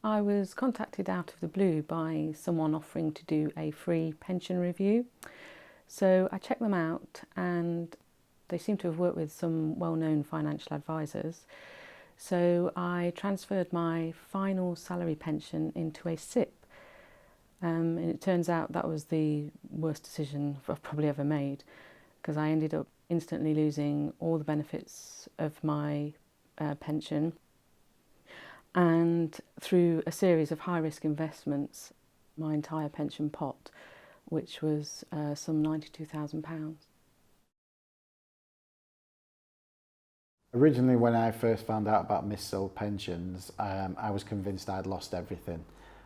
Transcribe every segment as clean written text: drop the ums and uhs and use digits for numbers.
I was contacted out of the blue by someone offering to do a free pension review. So I checked them out and they seem to have worked with some well-known financial advisors. So I transferred my final salary pension into a SIPP. And it turns out that was the worst decision I've probably ever made, because I ended up instantly losing all the benefits of my pension. And through a series of high-risk investments, my entire pension pot, which was some £92,000. Originally, when I first found out about missold pensions, I was convinced I'd lost everything.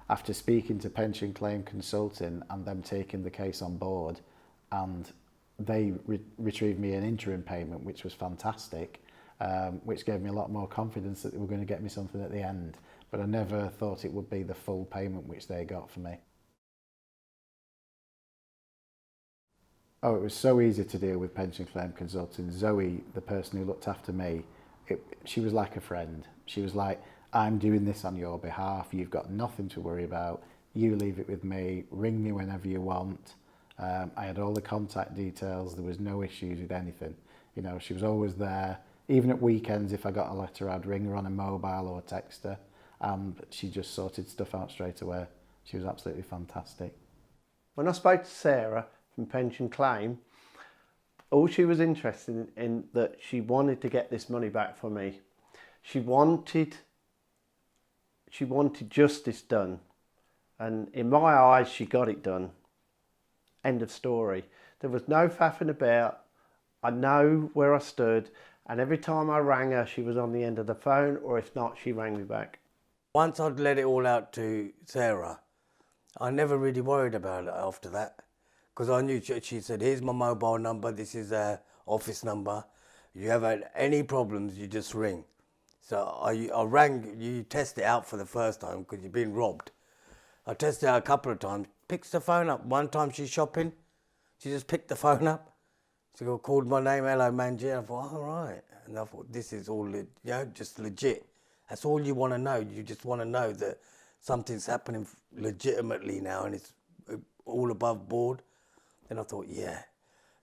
After speaking to Pension Claim Consulting and them taking the case on board, and they retrieved me an interim payment, which was fantastic, which gave me a lot more confidence that they were going to get me something at the end. But I never thought it would be the full payment which they got for me. Oh, it was so easy to deal with Pension Claim Consulting. Zoe, the person who looked after me, she was like a friend. She was like, I'm doing this on your behalf. You've got nothing to worry about. You leave it with me. Ring me whenever you want. I had all the contact details. There was no issues with anything. You know, she was always there. Even at weekends, if I got a letter, I'd ring her on a mobile or text her. She just sorted stuff out straight away. She was absolutely fantastic. When I spoke to Sarah from Pension Claim, all she was interested in that she wanted to get this money back for me. She wanted justice done, and in my eyes she got it done. End of story. There was no faffing about. I know where I stood, and every time I rang her she was on the end of the phone, or if not she rang me back. Once I'd let it all out to Sarah, I never really worried about it after that, because I knew she said, here's my mobile number, this is our office number, if you have any problems you just ring. So I rang, you test it out for the first time because you've been robbed. I tested it out a couple of times, picks the phone up. One time she's shopping, she just picked the phone up. She called my name, hello Manji. I thought, all right. And I thought, this is all, just legit. That's all you want to know. You just want to know that something's happening legitimately now and it's all above board. Then I thought, yeah,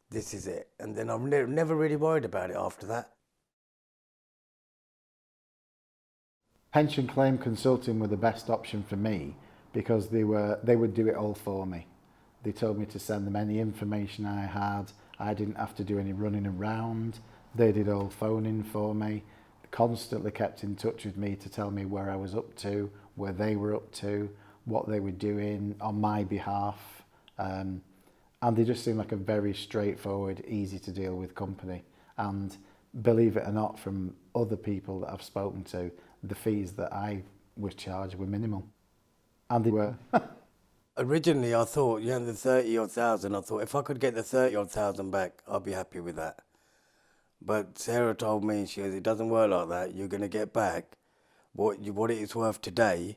this is it. And then I've never really worried about it after that. Pension Claim Consulting were the best option for me because they would do it all for me. They told me to send them any information I had. I didn't have to do any running around. They did all phoning for me. They constantly kept in touch with me to tell me where I was up to, where they were up to, what they were doing on my behalf. And they just seemed like a very straightforward, easy to deal with company. And believe it or not, from other people that I've spoken to, the fees that I was charged were minimal. And they were. Originally I thought, the 30-odd thousand, I thought if I could get the 30-odd thousand back, I'd be happy with that. But Sarah told me, she goes, it doesn't work like that. You're going to get back what it is worth today.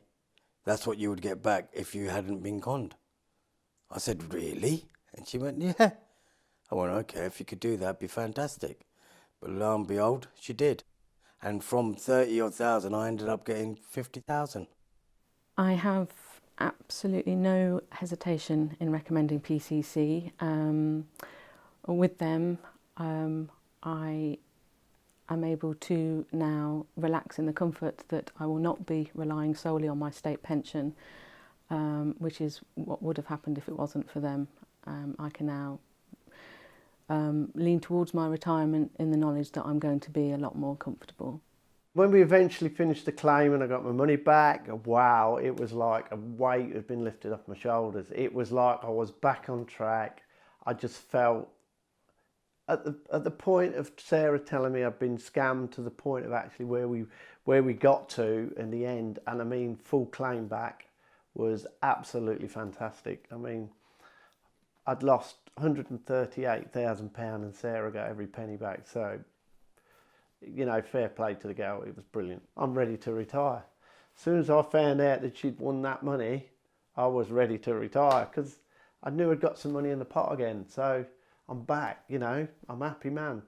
That's what you would get back if you hadn't been conned. I said, really? And she went, yeah. I went, okay, if you could do that, it'd be fantastic. But lo and behold, she did. And from 30-odd thousand, I ended up getting 50,000. I have absolutely no hesitation in recommending PCC. With them, I am able to now relax in the comfort that I will not be relying solely on my state pension, which is what would have happened if it wasn't for them. I can now lean towards my retirement in the knowledge that I'm going to be a lot more comfortable. When we eventually finished the claim and I got my money back, wow, it was like a weight had been lifted off my shoulders. It was like I was back on track. I just felt, at the point of Sarah telling me I'd been scammed, to the point of actually where we got to in the end, and I mean full claim back, was absolutely fantastic. I mean, I'd lost £138,000 and Sarah got every penny back. So, fair play to the girl, it was brilliant. I'm ready to retire. As soon as I found out that she'd won that money, I was ready to retire because I knew I'd got some money in the pot again. So I'm back, I'm a happy man.